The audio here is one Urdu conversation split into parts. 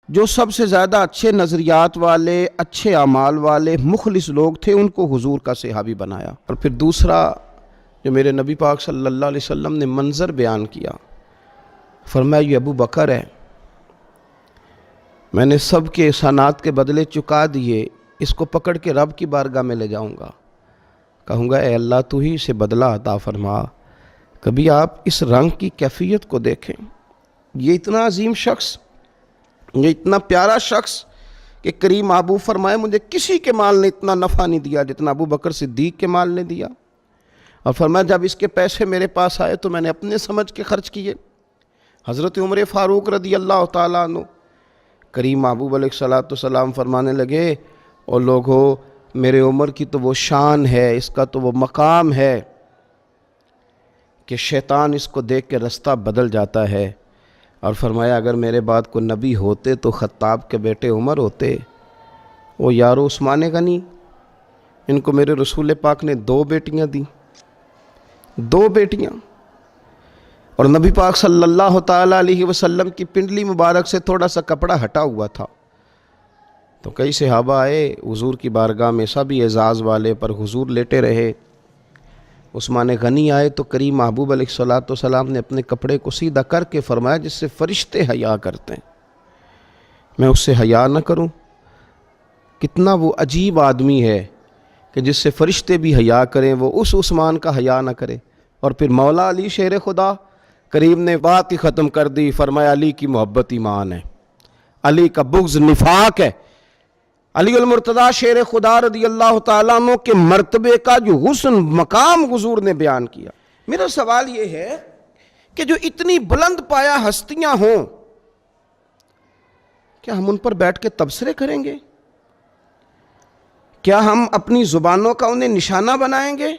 جو سب سے زیادہ اچھے نظریات والے، اچھے اعمال والے، مخلص لوگ تھے، ان کو حضور کا صحابی بنایا۔ اور پھر دوسرا جو میرے نبی پاک صلی اللہ علیہ وسلم نے منظر بیان کیا، فرمایا یہ ابو بکر ہے، میں نے سب کے احسانات کے بدلے چکا دیے، اس کو پکڑ کے رب کی بارگاہ میں لے جاؤں گا، کہوں گا اے اللہ تو ہی اسے بدلہ عطا فرما۔ کبھی آپ اس رنگ کی کیفیت کو دیکھیں، یہ اتنا عظیم شخص، یہ اتنا پیارا شخص کہ کریم محبوب فرمائے مجھے کسی کے مال نے اتنا نفع نہیں دیا جتنا ابو بکر صدیق کے مال نے دیا، اور فرمایا جب اس کے پیسے میرے پاس آئے تو میں نے اپنے سمجھ کے خرچ کیے۔ حضرت عمر فاروق رضی اللہ تعالیٰ عنہ، کریم محبوب علیہ السلام فرمانے لگے اور لوگو میرے عمر کی تو وہ شان ہے، اس کا تو وہ مقام ہے کہ شیطان اس کو دیکھ کے رستہ بدل جاتا ہے، اور فرمایا اگر میرے بعد کوئی نبی ہوتے تو خطاب کے بیٹے عمر ہوتے۔ وہ یارو عثمان غنی، ان کو میرے رسول پاک نے 2 بیٹیاں دیں، 2 بیٹیاں، اور نبی پاک صلی اللہ تعالیٰ علیہ وسلم کی پنڈلی مبارک سے تھوڑا سا کپڑا ہٹا ہوا تھا، تو کئی صحابہ آئے حضور کی بارگاہ میں، سبھی اعزاز والے، پر حضور لیٹے رہے۔ عثمان غنی آئے تو کریم محبوب علیہ السلام نے اپنے کپڑے کو سیدھا کر کے فرمایا جس سے فرشتے حیا کرتے ہیں میں اس سے حیا نہ کروں؟ کتنا وہ عجیب آدمی ہے کہ جس سے فرشتے بھی حیا کریں، وہ اس عثمان کا حیا نہ کرے۔ اور پھر مولا علی شیر خدا، کریم نے بات ہی ختم کر دی، فرمایا علی کی محبت ایمان ہے، علی کا بغض نفاق ہے۔ علی المرتضیٰ شیر خدا رضی اللہ تعالیٰ عنہ کے مرتبے کا جو حسن مقام حضور نے بیان کیا۔ میرا سوال یہ ہے کہ جو اتنی بلند پایا ہستیاں ہوں، کیا ہم ان پر بیٹھ کے تبصرے کریں گے؟ کیا ہم اپنی زبانوں کا انہیں نشانہ بنائیں گے؟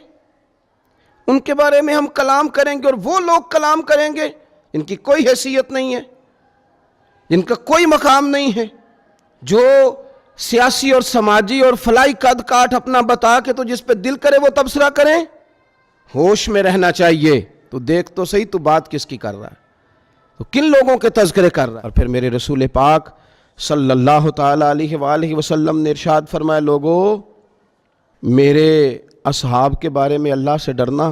ان کے بارے میں ہم کلام کریں گے، اور وہ لوگ کلام کریں گے جن کی کوئی حیثیت نہیں ہے، جن کا کوئی مقام نہیں ہے، جو سیاسی اور سماجی اور فلائی قد کاٹ اپنا بتا کے تو جس پہ دل کرے وہ تبصرہ کریں؟ ہوش میں رہنا چاہیے۔ تو دیکھ تو صحیح تو بات کس کی کر رہا ہے، تو کن لوگوں کے تذکرے کر رہا ہے؟ اور پھر میرے رسول پاک صلی اللہ تعالیٰ علیہ وآلہ وسلم نے ارشاد فرمایا لوگو میرے اصحاب کے بارے میں اللہ سے ڈرنا۔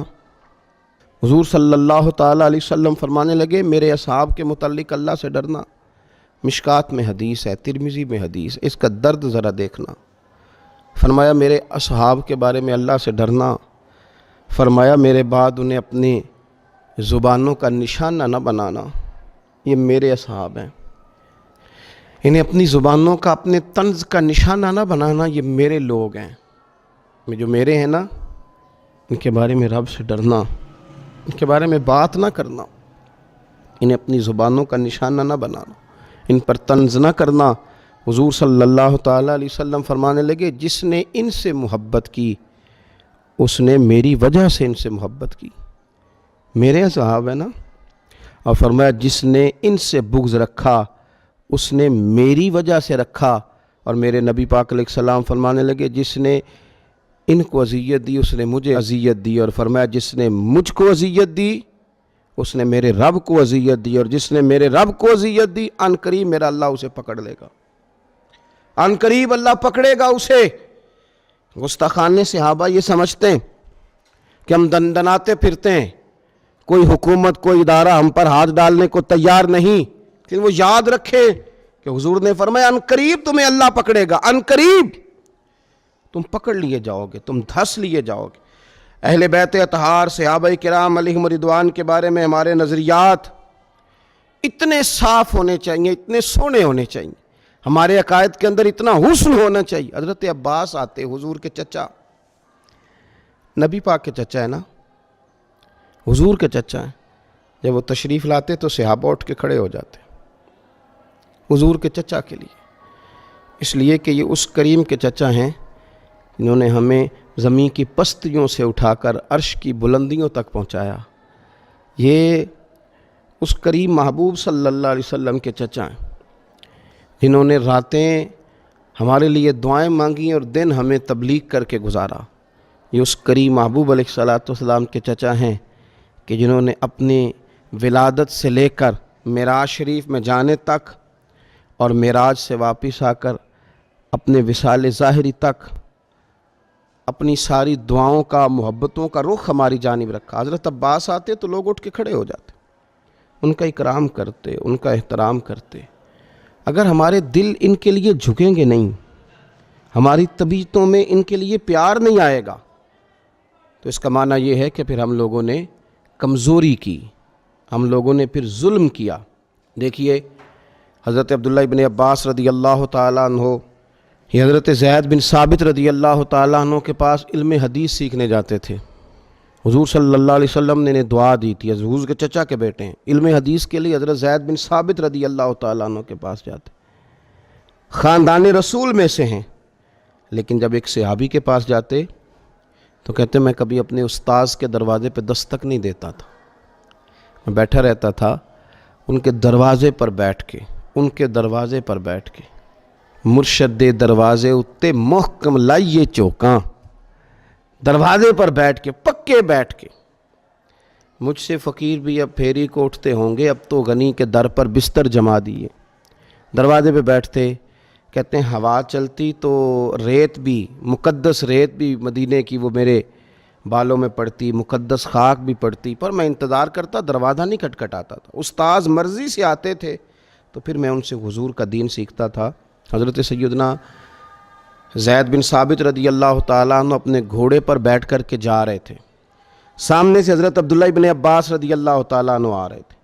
حضور صلی اللہ تعالیٰ علیہ وسلم فرمانے لگے میرے اصحاب کے متعلق اللہ سے ڈرنا۔ مشکات میں حدیث ہے، ترمذی میں حدیث، اس کا درد ذرا دیکھنا۔ فرمایا میرے اصحاب کے بارے میں اللہ سے ڈرنا، فرمایا میرے بعد انہیں اپنی زبانوں کا نشانہ نہ بنانا، یہ میرے اصحاب ہیں، انہیں اپنی زبانوں کا، اپنے طنز کا نشانہ نہ بنانا، یہ میرے لوگ ہیں، جو میرے ہیں نا، ان کے بارے میں رب سے ڈرنا، ان کے بارے میں بات نہ کرنا، انہیں اپنی زبانوں کا نشانہ نہ بنانا، ان پر طنز نہ کرنا۔ حضور صلی اللہ تعالیٰ علیہ وسلم فرمانے لگے جس نے ان سے محبت کی اس نے میری وجہ سے ان سے محبت کی، میرے اصحاب ہے نا۔ اور فرمایا جس نے ان سے بغض رکھا اس نے میری وجہ سے رکھا۔ اور میرے نبی پاک علیہ السلام فرمانے لگے جس نے ان کو اذیت دی اس نے مجھے اذیت دی، اور فرمایا جس نے مجھ کو اذیت دی اس نے میرے رب کو اذیت دی، اور جس نے میرے رب کو اذیت دی ان قریب میرا اللہ اسے پکڑ لے گا، ان قریب اللہ پکڑے گا اسے۔ گستاخان صحابہ یہ سمجھتے ہیں کہ ہم دندناتے پھرتے ہیں، کوئی حکومت کوئی ادارہ ہم پر ہاتھ ڈالنے کو تیار نہیں، لیکن وہ یاد رکھے کہ حضور نے فرمایا ان قریب تمہیں اللہ پکڑے گا، ان قریب تم پکڑ لیے جاؤ گے، تم دھس لیے جاؤ گے۔ اہل بیت اطہار صحابہ کرام علیہم رضوان کے بارے میں ہمارے نظریات اتنے صاف ہونے چاہیے، اتنے سونے ہونے چاہیے، ہمارے عقائد کے اندر اتنا حسن ہونا چاہیے۔ حضرت عباس آتے، حضور کے چچا، نبی پاک کے چچا ہے نا، حضور کے چچا ہیں، جب وہ تشریف لاتے تو صحابہ اٹھ کے کھڑے ہو جاتے حضور کے چچا کے لیے، اس لیے کہ یہ اس کریم کے چچا ہیں جنہوں نے ہمیں زمین کی پستیوں سے اٹھا کر عرش کی بلندیوں تک پہنچایا۔ یہ اس کریم محبوب صلی اللہ علیہ وسلم کے چچا ہیں جنہوں نے راتیں ہمارے لیے دعائیں مانگی اور دن ہمیں تبلیغ کر کے گزارا۔ یہ اس کریم محبوب علیہ السلام کے چچا ہیں کہ جنہوں نے اپنی ولادت سے لے کر معراج شریف میں جانے تک اور معراج سے واپس آ کر اپنے وصال ظاہری تک اپنی ساری دعاؤں کا، محبتوں کا رخ ہماری جانب رکھا۔ حضرت عباس آتے تو لوگ اٹھ کے کھڑے ہو جاتے، ان کا اکرام کرتے، ان کا احترام کرتے۔ اگر ہمارے دل ان کے لیے جھکیں گے نہیں، ہماری طبیعتوں میں ان کے لیے پیار نہیں آئے گا، تو اس کا معنی یہ ہے کہ پھر ہم لوگوں نے کمزوری کی، ہم لوگوں نے پھر ظلم کیا۔ دیکھیے حضرت عبداللہ ابن عباس رضی اللہ تعالیٰ عنہ، یہ حضرت زید بن ثابت رضی اللہ تعالیٰ عنہ کے پاس علم حدیث سیکھنے جاتے تھے۔ حضور صلی اللہ علیہ وسلم نے انہیں دعا دی تھی، حضور کے چچا کے بیٹے ہیں، علم حدیث کے لیے حضرت زید بن ثابت رضی اللہ تعالیٰ عنہ کے پاس جاتے، خاندان رسول میں سے ہیں، لیکن جب ایک صحابی کے پاس جاتے تو کہتے میں کبھی اپنے استاذ کے دروازے پہ دستک نہیں دیتا تھا، میں بیٹھا رہتا تھا ان کے دروازے پر بیٹھ کے، ان کے دروازے پر بیٹھ کے۔ مرشد دے دروازے اتے محکم لائیے چوکاں، دروازے پر بیٹھ کے، پکے بیٹھ کے۔ مجھ سے فقیر بھی اب پھیری کو اٹھتے ہوں گے، اب تو غنی کے در پر بستر جما دیے۔ دروازے پہ بیٹھتے، کہتے ہیں ہوا چلتی تو ریت بھی، مقدس ریت بھی مدینے کی وہ میرے بالوں میں پڑتی، مقدس خاک بھی پڑتی، پر میں انتظار کرتا، دروازہ نہیں کھٹکھٹاتا تھا۔ استاذ مرضی سے آتے تھے تو پھر میں ان سے حضور کا دین سیکھتا تھا۔ حضرت سیدنا زید بن ثابت رضی اللہ تعالیٰ عنہ اپنے گھوڑے پر بیٹھ کر کے جا رہے تھے، سامنے سے حضرت عبداللہ ابن عباس رضی اللہ تعالیٰ عنہ آ رہے تھے،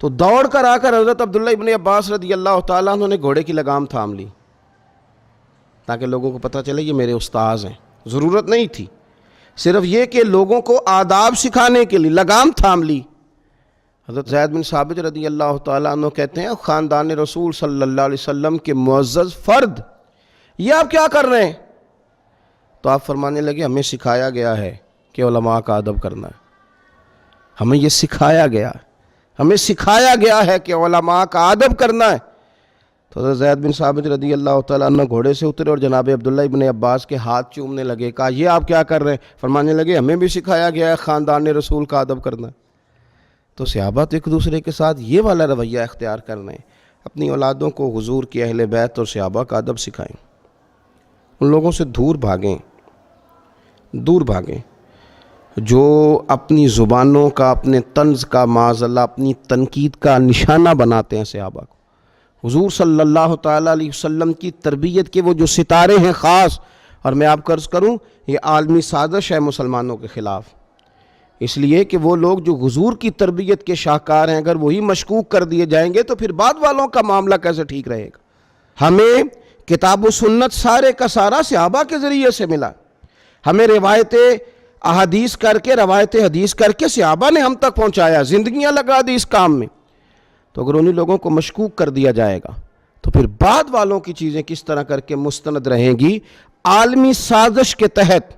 تو دوڑ کر آ کر حضرت عبداللہ ابن عباس رضی اللہ تعالیٰ عنہ نے گھوڑے کی لگام تھام لی تاکہ لوگوں کو پتہ چلے یہ میرے استاذ ہیں۔ ضرورت نہیں تھی، صرف یہ کہ لوگوں کو آداب سکھانے کے لیے لگام تھام لی۔ حضرت زید بن ثابت رضی اللہ تعالیٰ عنہ کہتے ہیں خاندان رسول صلی اللہ علیہ وسلم کے معزز فرد، یہ آپ کیا کر رہے ہیں؟ تو آپ فرمانے لگے ہمیں سکھایا گیا ہے کہ علماء کا ادب کرنا ہے، ہمیں یہ سکھایا گیا ہے، ہمیں سکھایا گیا ہے کہ علماء کا ادب کرنا ہے۔ تو حضرت زید بن ثابت رضی اللہ تعالیٰ عنہ گھوڑے سے اترے اور جناب عبداللہ ابن عباس کے ہاتھ چومنے لگے، کہا یہ آپ کیا کر رہے ہیں؟ فرمانے لگے ہمیں بھی سکھایا گیا ہے خاندان رسول کا ادب کرنا ہے۔ تو صحابہ تو ایک دوسرے کے ساتھ یہ والا رویہ اختیار کر رہے ہیں، اپنی اولادوں کو حضور کی اہل بیت اور صحابہ کا ادب سکھائیں، ان لوگوں سے دور بھاگیں، دور بھاگیں جو اپنی زبانوں کا، اپنے طنز کا، معاذ اللہ اپنی تنقید کا نشانہ بناتے ہیں صحابہ کو۔ حضور صلی اللہ تعالیٰ علیہ وسلم کی تربیت کے وہ جو ستارے ہیں خاص، اور میں آپ عرض کروں یہ عالمی سازش ہے مسلمانوں کے خلاف، اس لیے کہ وہ لوگ جو حضور کی تربیت کے شاہکار ہیں اگر وہی مشکوک کر دیے جائیں گے تو پھر بعد والوں کا معاملہ کیسے ٹھیک رہے گا؟ ہمیں کتاب و سنت سارے کا سارا صحابہ کے ذریعے سے ملا، ہمیں روایت احادیث کر کے، روایت حدیث کر کے صحابہ نے ہم تک پہنچایا، زندگیاں لگا دی اس کام میں۔ تو اگر انہی لوگوں کو مشکوک کر دیا جائے گا تو پھر بعد والوں کی چیزیں کس طرح کر کے مستند رہیں گی؟ عالمی سازش کے تحت،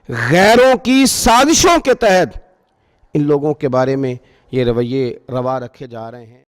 غیروں کی سازشوں کے تحت ان لوگوں کے بارے میں یہ رویے روا رکھے جا رہے ہیں۔